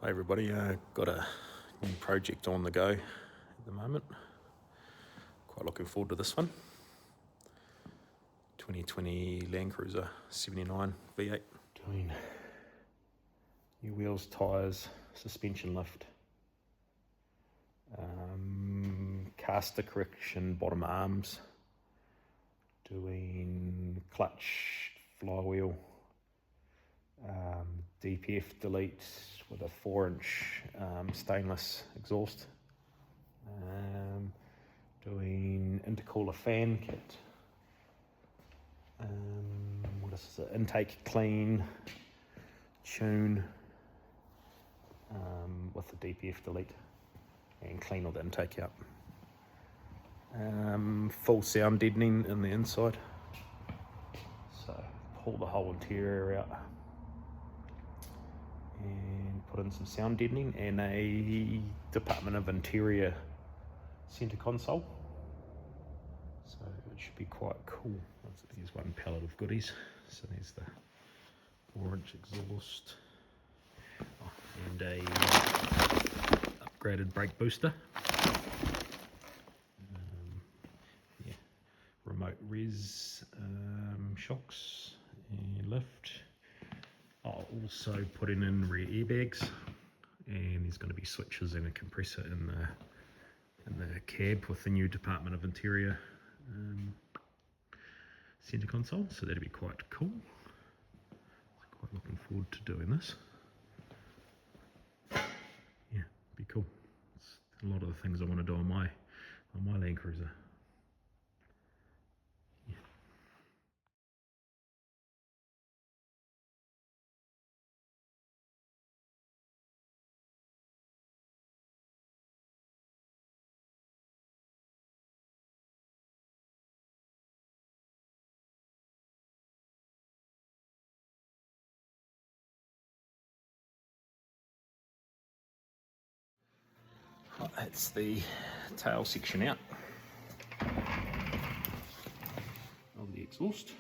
Hi everybody, got a new project on the go at the moment. Quite looking forward to this one. 2020 Landcruiser 79 V8. Doing new wheels, tyres, suspension lift, caster correction, bottom arms, doing clutch, flywheel, DPF delete with a 4-inch stainless exhaust, doing intercooler fan kit, what is this? Intake clean, tune with the DPF delete and clean all the intake out. Full sound deadening in the inside, so pull the whole interior out and put in some sound deadening and a Department of Interior center console, so it should be quite cool. Here's one pallet of goodies. So there's the 4-inch exhaust and a upgraded brake booster, remote res shocks and lift. I'll also put in rear airbags, and there's going to be switches and a compressor in the cab with the new Department of Interior center console, so that'll be quite cool. Quite looking forward to doing this. Yeah, be cool. It's a lot of the things I want to do on my Landcruiser. That's the tail section out of the exhaust.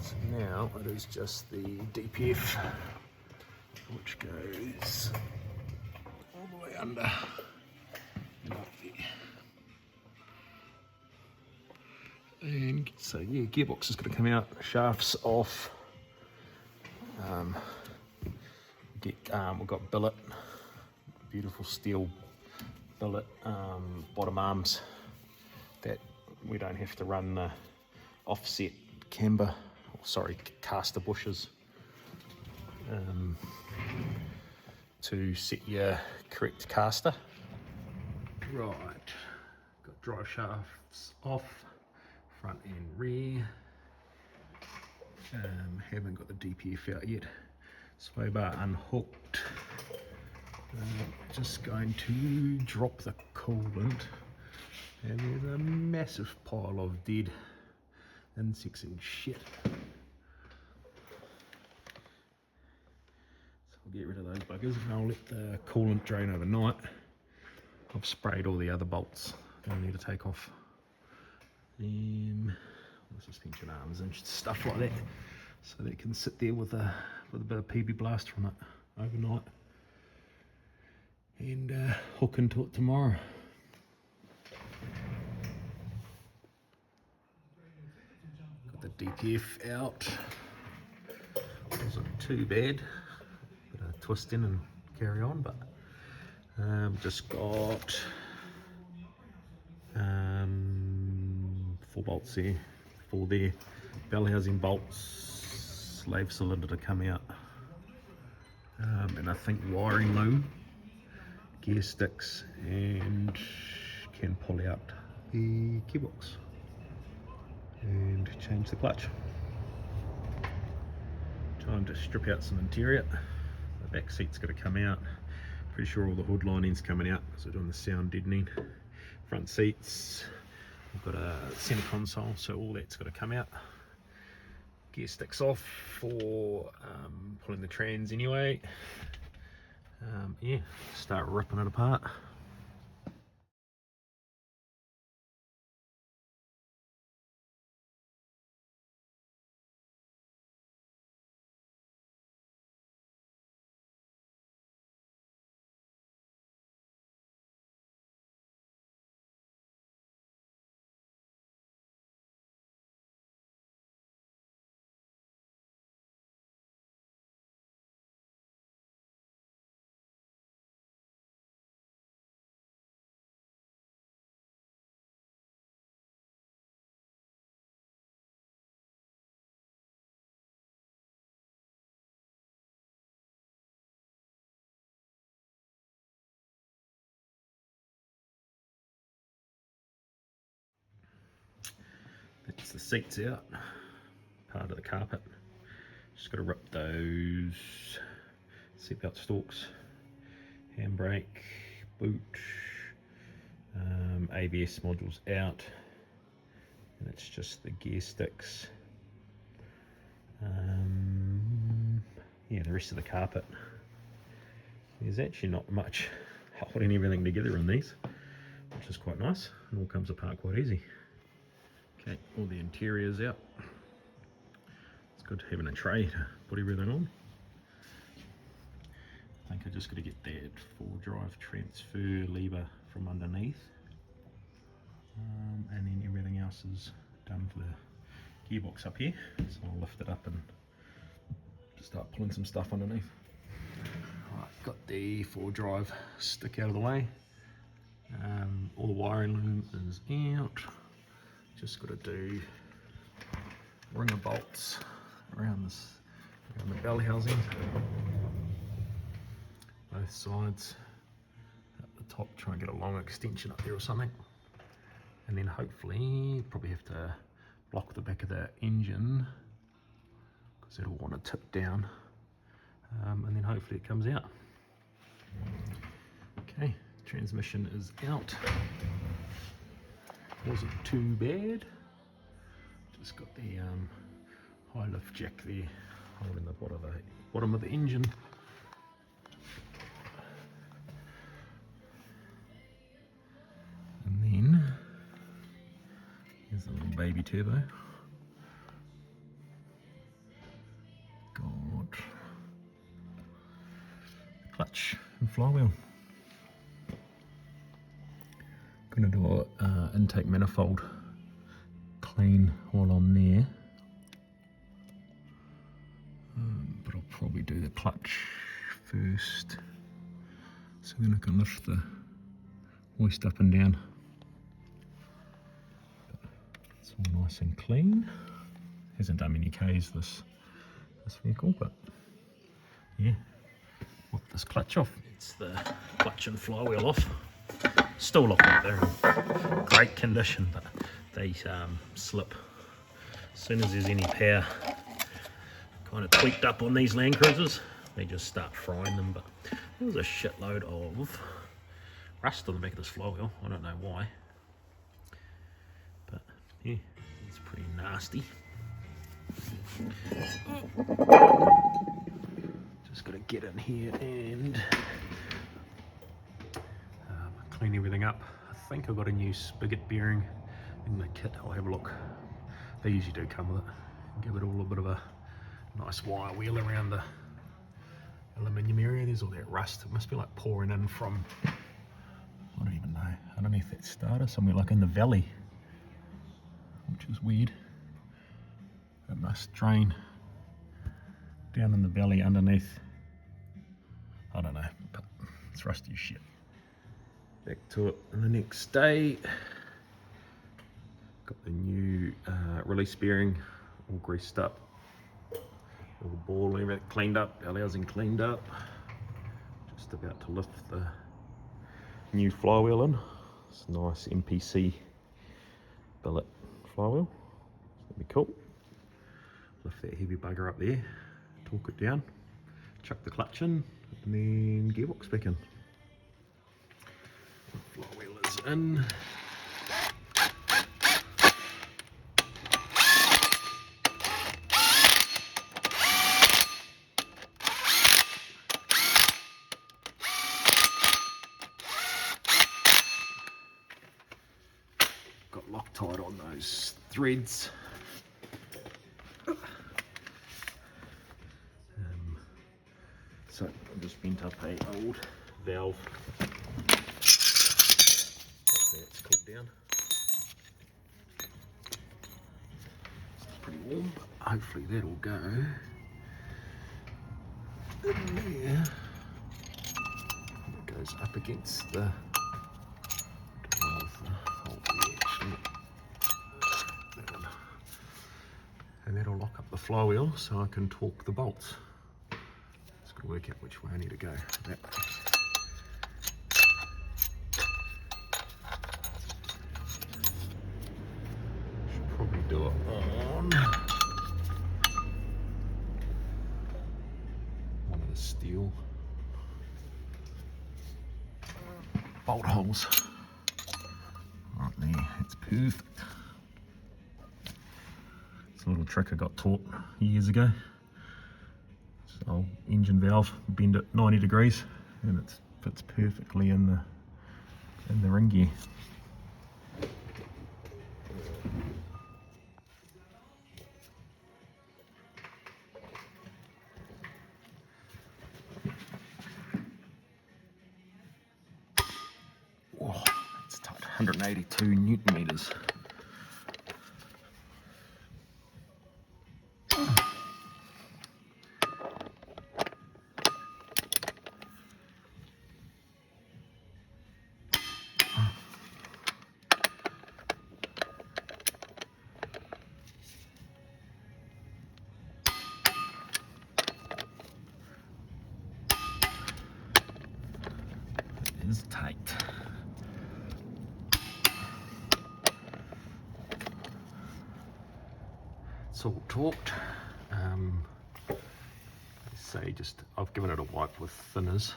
So now it is just the DPF, which goes all the way under and up there. And so yeah, gearbox is going to come out, shafts off. We've got billet, beautiful steel billet, bottom arms that we don't have to run the offset camber, caster bushes to set your correct caster. Right, got drive shafts off, front and rear. Haven't got the DPF out yet. Sway bar unhooked. Just going to drop the coolant, and there's a massive pile of dead insects and shit. So I'll get rid of those buggers and I'll let the coolant drain overnight. I've sprayed all the other bolts that I need to take off. The suspension arms and stuff like that, so that it can sit there with a bit of PB blast from it overnight, and hook into it tomorrow. Got the DPF out. Wasn't too bad. Bit of twist in and carry on, but just got 4 bolts there, 4 there, bell housing bolts, slave cylinder to come out, and I think wiring loom, gear sticks, and can pull out the gearbox and change the clutch. Time to strip out some interior. The back seat's got to come out. Pretty sure all the hood lining's coming out because we're doing the sound deadening. Front seats, we've got a center console, so all that's got to come out. Gear sticks off for pulling the trans anyway. Yeah, start ripping it apart. That's the seats out, part of the carpet. Just got to rip those seatbelt stalks, handbrake, boot, ABS modules out, and it's just the gear sticks. Yeah, the rest of the carpet. There's actually not much holding everything together on these, which is quite nice. It all comes apart quite easy. Okay, all the interior's out. It's good having a tray to put everything on. I think I just got to get that 4-drive transfer lever from underneath, and then everything else is done for the gearbox up here. So I'll lift it up and start pulling some stuff underneath. Right, got the 4-drive stick out of the way. All the wiring loom is out. Just got to do ring of bolts around the bell housing, both sides. At the top, try and get a long extension up there or something, and then hopefully probably have to block the back of the engine because it'll want to tip down, and then hopefully it comes out. Okay, transmission is out. Wasn't too bad. Just got the high lift jack there holding the bottom of the engine. And then here's the little baby turbo. Got clutch and flywheel. Gonna do a intake manifold clean while I'm there, but I'll probably do the clutch first, so then I can lift the hoist up and down. But it's all nice and clean. Hasn't done many Ks this vehicle, but yeah, with this clutch off, it's the clutch and flywheel off. Still look like they're in great condition, but they slip as soon as there's any power kind of tweaked up on these Landcruisers. They just start frying them. But there was a shitload of rust on the back of this flywheel. I don't know why, but yeah, it's pretty nasty. Just got to get in here and clean everything up. I think I got a new spigot bearing in the kit. I'll have a look. They usually do come with it. Give it all a bit of a nice wire wheel around the aluminium area. There's all that rust. It must be like pouring in from, I don't even know. I don't know if that started somewhere like in the valley, which is weird. It must drain down in the valley underneath. I don't know, but it's rusty as shit. Back to it on the next day. Got the new release bearing all greased up, all the ball and everything cleaned up, bell housing cleaned up. Just about to lift the new flywheel in. It's a nice MPC billet flywheel. It's gonna be cool. Lift that heavy bugger up there, torque it down, chuck the clutch in, and then gearbox back in. Flywheel is in. Got Loctite on those threads. So I just bent up a old valve. It's cooled down. It's pretty warm, but hopefully that'll go in there. It goes up against the and that'll lock up the flywheel so I can torque the bolts. Just got to work out which way I need to go. That way. Should probably do it steel bolt holes right there. It's perfect. It's a little trick I got taught years ago. So engine valve, bend it 90 degrees, and it fits perfectly in the ring gear. Oh, it's tight, 182 Newton meters. Is tight. It's all torqued. Say I've given it a wipe with thinners,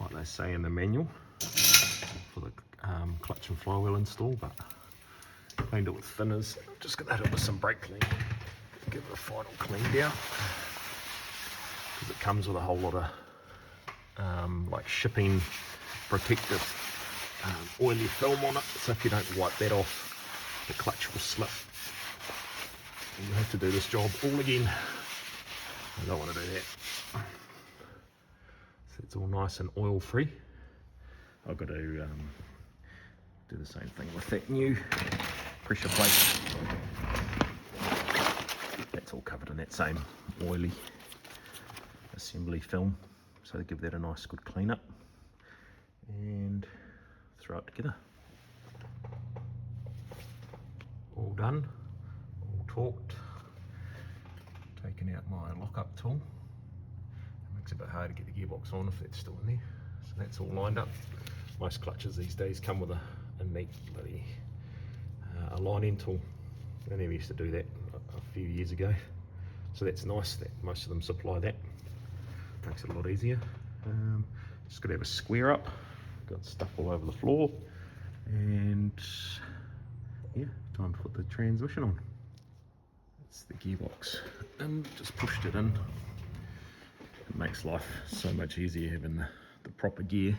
like they say in the manual for the clutch and flywheel install, but cleaned it with thinners. Just gonna hit it with some brake clean, give it a final clean down, because it comes with a whole lot of like shipping protective oily film on it, so if you don't wipe that off, the clutch will slip and you have to do this job all again. I don't want to do that. So it's all nice and oil free. I've got to do the same thing with that new pressure plate. That's all covered in that same oily assembly film, so give that a nice good clean up and throw it together. All done, all torqued. Taking out my lock-up tool. It makes it a bit hard to get the gearbox on if it's still in there. So that's all lined up. Most clutches these days come with a neat bloody aligning tool. I never used to do that a few years ago. So that's nice that most of them supply that. Makes it a lot easier. Just got to have a square up. Got stuff all over the floor. And yeah, time to put the transmission on. It's the gearbox, and just pushed it in. It makes life so much easier having the proper gear.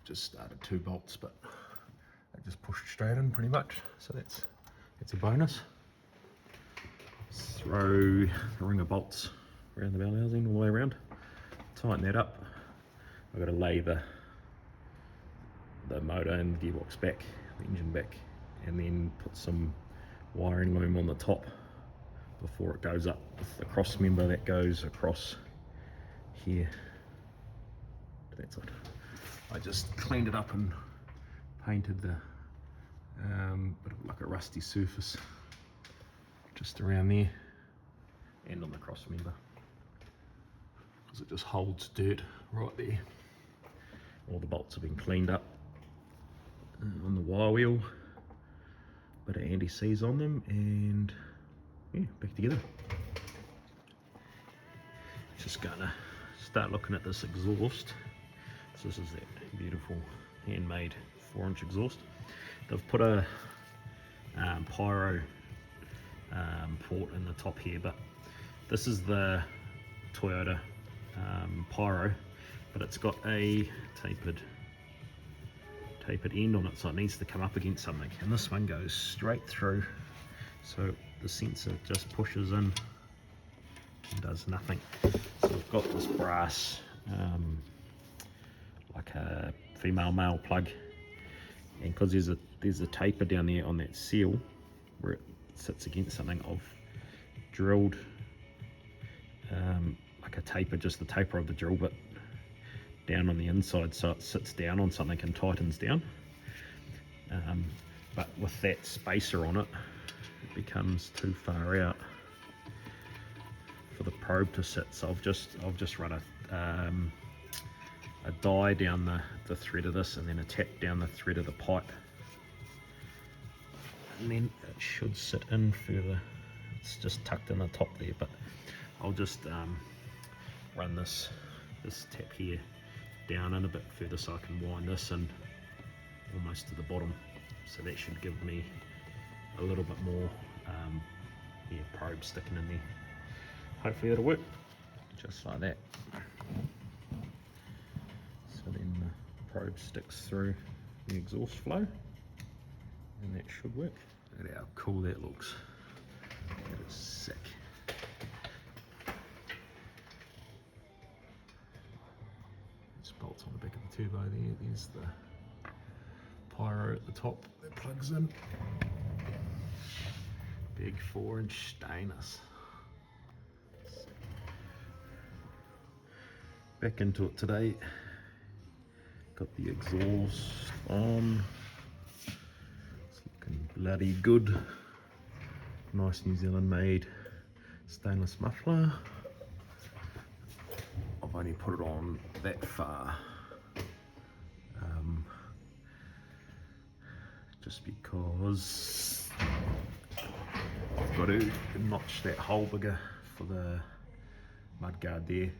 Just started 2 bolts, but I just pushed straight in pretty much, so that's a bonus. Throw a ring of bolts around the bell housing all the way around, tighten that up. I've got to lay the motor and the gearbox back, the engine back, and then put some wiring loom on the top before it goes up with the cross member that goes across here to that side. I just cleaned it up and painted the bit of like a rusty surface just around there and on the cross member, because it just holds dirt right there. All the bolts have been cleaned up on the wire wheel. Bit of anti-seize on them, and yeah, back together. Just gonna start looking at this exhaust. So this is that beautiful handmade 4-inch exhaust. They've put a pyro port in the top here, but this is the Toyota pyro, but it's got a tapered end on it, so it needs to come up against something, and this one goes straight through, so the sensor just pushes in and does nothing. So we've got this brass like a female male plug, and because there's a taper down there on that seal where it sits against something, I've drilled like a taper, just the taper of the drill bit down on the inside, so it sits down on something and tightens down. But with that spacer on it, it becomes too far out for the probe to sit. So I've just run a die down the thread of this, and then a tap down the thread of the pipe, and then it should sit in further. It's just tucked in the top there, but I'll just run this tap here down in a bit further so I can wind this in almost to the bottom, so that should give me a little bit more probe sticking in there. Hopefully it'll work just like that. So then the probe sticks through the exhaust flow, and that should work. Look at how cool that looks. That is sick. Just bolts on the back of the turbo there. There's the pyro at the top that plugs in. Big 4-inch stainless. Back into it today. Got the exhaust on. It's looking bloody good. Nice New Zealand made stainless muffler. I've only put it on that far. Just because I've got to notch that hole bigger for the mudguard there,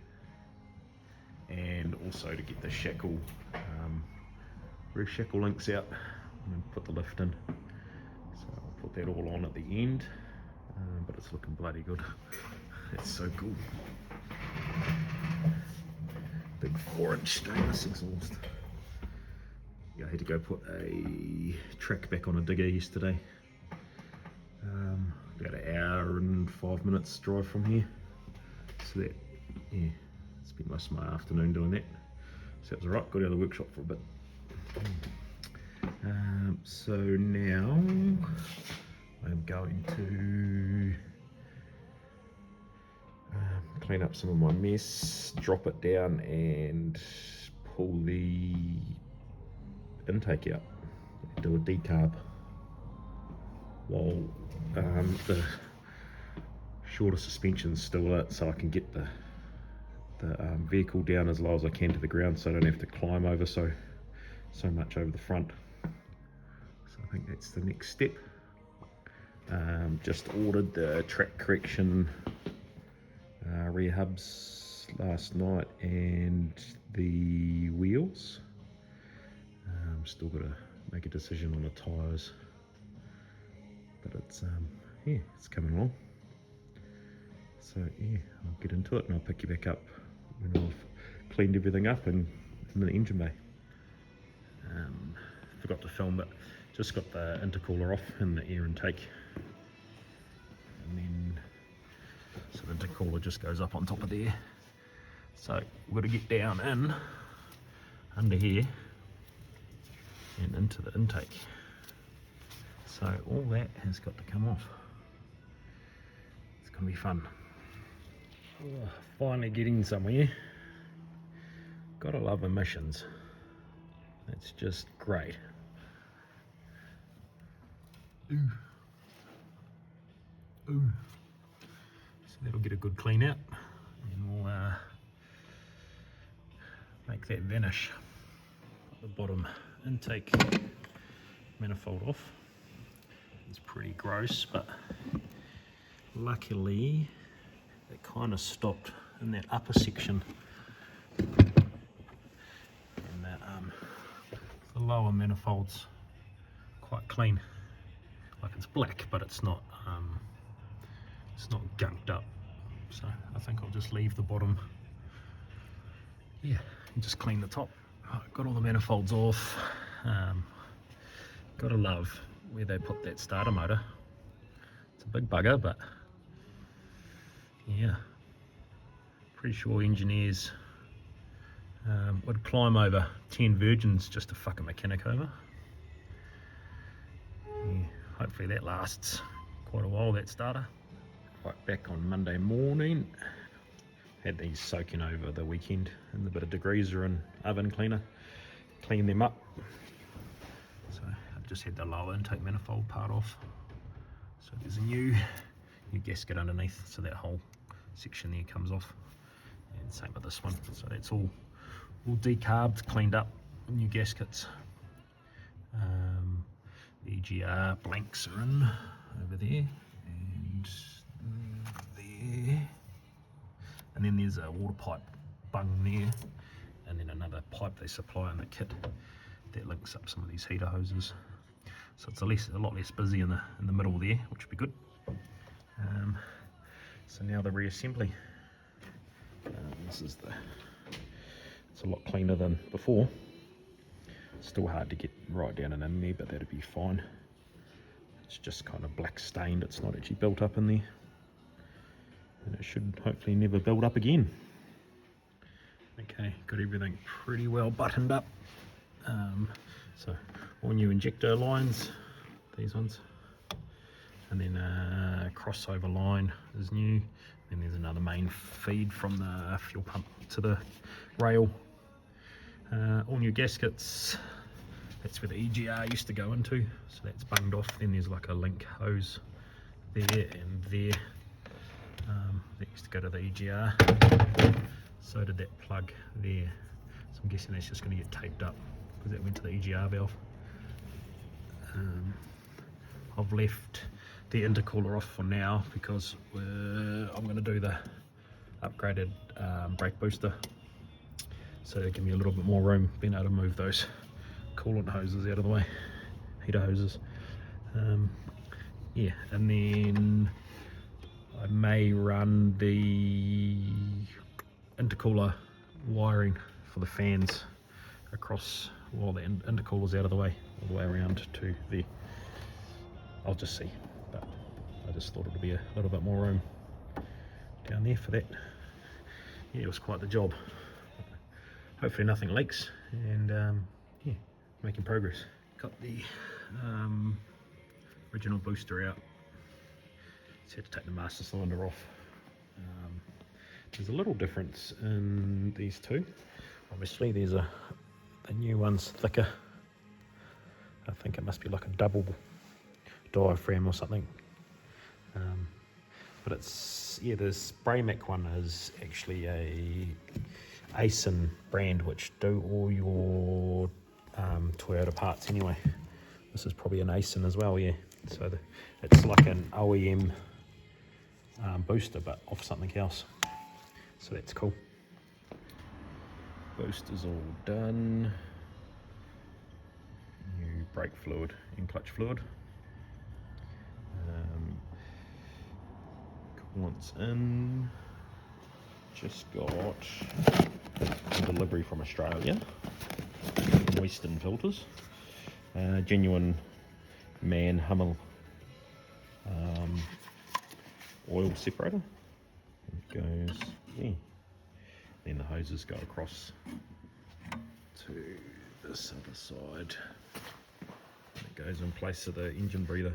and also to get the shackle, rear shackle links out and put the lift in. So I'll put that all on at the end, but it's looking bloody good. It's so cool. Big 4-inch stainless exhaust. Yeah, I had to go put a track back on a digger yesterday. About an hour and 5 minutes drive from here. So that, yeah, spent most of my afternoon doing that. So that was alright, got out of the workshop for a bit. So now I'm going to clean up some of my mess, drop it down and pull the intake out, do a decarb while the shorter suspension's still lit, so I can get the vehicle down as low as I can to the ground, so I don't have to climb over so much over the front. So I think that's the next step. Just ordered the track correction rear hubs last night and the wheels. Still got to make a decision on the tyres, but it's yeah, it's coming along. So yeah, I'll get into it and I'll pick you back up when I've cleaned everything up and in the engine bay. Forgot to film, but just got the intercooler off and the air intake, and then so the intercooler just goes up on top of there. So we've got to get down in under here and into the intake. So all that has got to come off. It's going to be fun. Oh, finally getting somewhere. Gotta love emissions. That's just great. Ooh. Ooh. So that'll get a good clean out and we'll make that vanish. The bottom intake manifold off. It's pretty gross, but luckily it kind of stopped in that upper section, and that the lower manifold's quite clean. Like, it's black, but it's not gunked up. So I think I'll just leave the bottom, yeah, and just clean the top. Got all the manifolds off. Gotta love where they put that starter motor. It's a big bugger, but yeah, pretty sure engineers would climb over 10 virgins just to fuck a mechanic over. Yeah, hopefully that lasts quite a while, that starter. Right, back on Monday morning. Had these soaking over the weekend in a bit of degreaser and oven cleaner. Clean them up. So I've just had the lower intake manifold part off. So there's a new gasket underneath, so that whole section there comes off. And same with this one. So that's all decarbed, cleaned up, new gaskets. The EGR blanks are in over there and there. and then there's a water pipe bung there, and then another pipe they supply in the kit that links up some of these heater hoses. So it's a lot less busy in the middle there, which would be good. So now the reassembly. It's a lot cleaner than before. Still hard to get right down and in there, but that'd be fine. It's just kind of black stained, it's not actually built up in there. And it should hopefully never build up again. Okay, got everything pretty well buttoned up. So all new injector lines, these ones. And then a crossover line is new. Then there's another main feed from the fuel pump to the rail. All new gaskets. That's where the EGR used to go into, so that's bunged off. Then there's like a link hose there and there. That used to go to the EGR. So did that plug there. So I'm guessing that's just going to get taped up because that went to the EGR valve. I've left the intercooler off for now because I'm going to do the upgraded brake booster, so give me a little bit more room being able to move those coolant hoses out of the way, heater hoses. Yeah, and then I may run the intercooler wiring for the fans across while the intercooler's out of the way, all the way around to the, I'll just see, but I just thought it would be a little bit more room down there for that. Yeah, it was quite the job. Hopefully nothing leaks, and yeah, making progress. Got the original booster out. Just had to take the master cylinder off. There's a little difference in these two. Obviously there's the new one's thicker. I think it must be like a double diaphragm or something. But it's, yeah, this Bramac one is actually a Aisin brand, which do all your Toyota parts anyway. This is probably an Aisin as well, yeah. So it's like an OEM booster, but off something else. So that's cool. Booster's all done. New brake fluid and clutch fluid. Coolant's in. Just got a delivery from Australia. Western filters. Genuine Mann-Hummel oil separator. It goes, yeah. Then the hoses go across to this other side. It goes in place of the engine breather.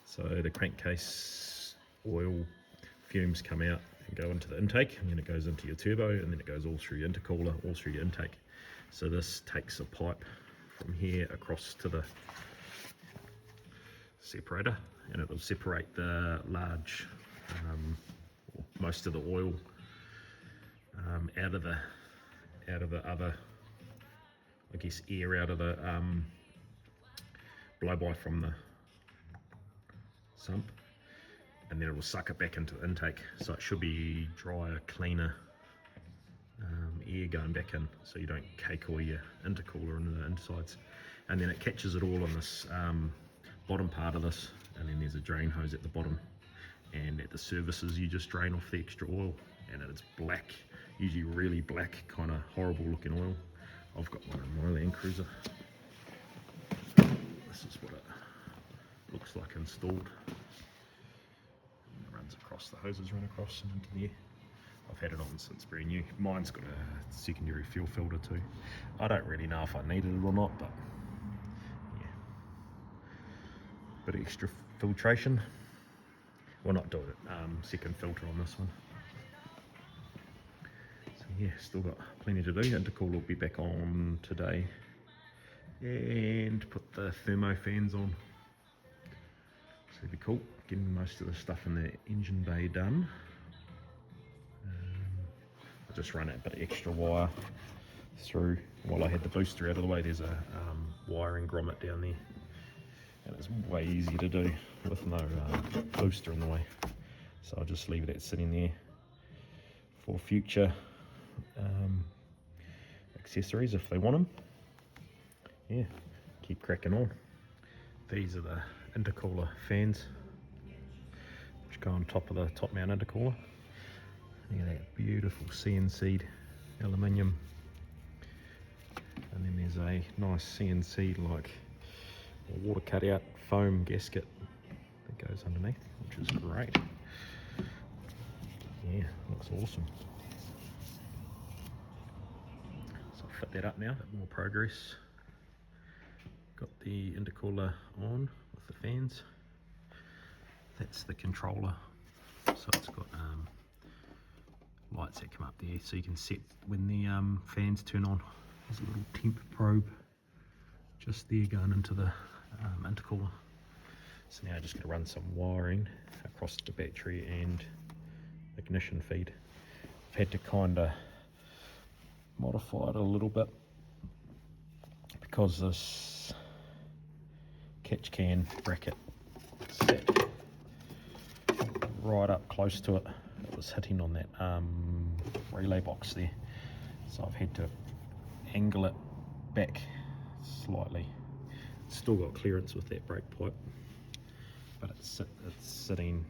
So the crankcase oil fumes come out and go into the intake, and then it goes into your turbo, and then it goes all through your intercooler, all through your intake. So this takes a pipe from here across to the separator, and it will separate the large, most of the oil out of the other, I guess, air out of the blow-by from the sump, and then it will suck it back into the intake. So it should be drier, cleaner air going back in, so you don't cake all your intercooler into the insides. And then it catches it all on this bottom part of this, and then there's a drain hose at the bottom, and at the surfaces you just drain off the extra oil, and it's black, usually really black, kind of horrible looking oil. I've got one in my Landcruiser. This is what it looks like installed. It runs across, the hoses run across and into there. I've had it on since brand new. Mine's got a secondary fuel filter too. I don't really know if I needed it or not, but yeah. Bit of extra filtration. Well, not doing it, second filter on this one. So yeah, still got plenty to do. Intercooler will be back on today. And put the thermo fans on. So it'll be cool, getting most of the stuff in the engine bay done. I just run a bit of extra wire through while I had the booster out of the way. There's a wiring grommet down there, and it's way easier to do with no booster in the way. So I'll just leave that sitting there for future accessories if they want them. Yeah, keep cracking on. These are the intercooler fans which go on top of the top mount intercooler. Look at that beautiful CNC'd aluminium, and then there's a nice CNC'd like water cutout foam gasket that goes underneath, which is great. Yeah, looks awesome. So I'll fit that up now, a bit more progress. Got the intercooler on with the fans. That's the controller, so it's got lights that come up there so you can set when the fans turn on. There's a little temp probe just there going into the intercooler. So now I just got to run some wiring across the battery and ignition feed. I've had to kind of modify it a little bit because this catchcan bracket sat right up close to it. It was hitting on that relay box there, so I've had to angle it back slightly. It's still got clearance with that brake pipe, but it's sitting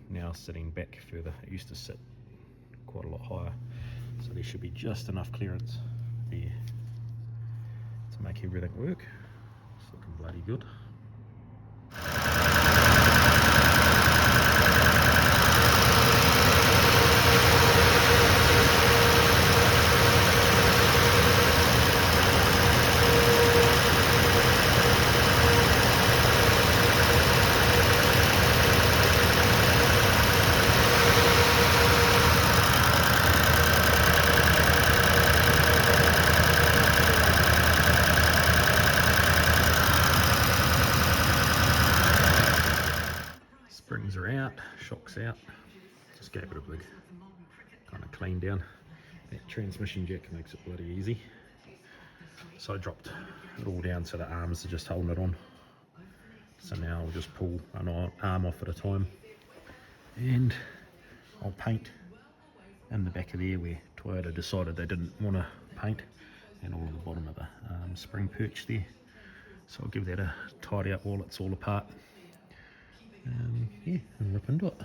back further. It used to sit quite a lot higher, so there should be just enough clearance there to make everything work. It's looking bloody good. Springs are out, shocks out. Just gave it a big kind of clean down. That transmission jack makes it bloody easy. So I dropped it all down so the arms are just holding it on. So now I'll just pull an arm off at a time, and I'll paint in the back of there where Toyota decided they didn't want to paint, and all of the bottom of the spring perch there. So I'll give that a tidy up while it's all apart. Yeah, and rip into it.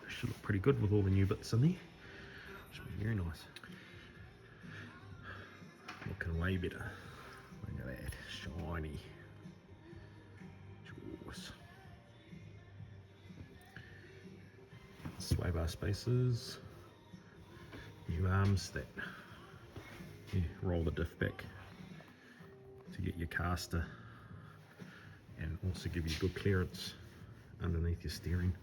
Should look pretty good with all the new bits in there. Should be very nice. Looking way better. Look at that, shiny. Jaws. Sway bar spacers. New arms that roll the diff back to get your caster, and also give you good clearance underneath your steering.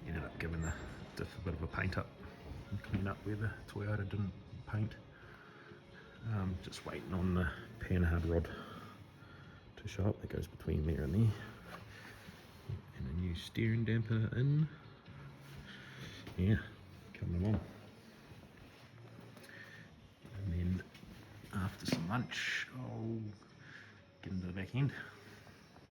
Ended up giving the diff a bit of a paint up and clean up where the Toyota didn't paint. Just waiting on the panhard rod to show up. That goes between there and there. And a new steering damper in. Yeah, coming along. And then after some lunch, I'll get into the back end.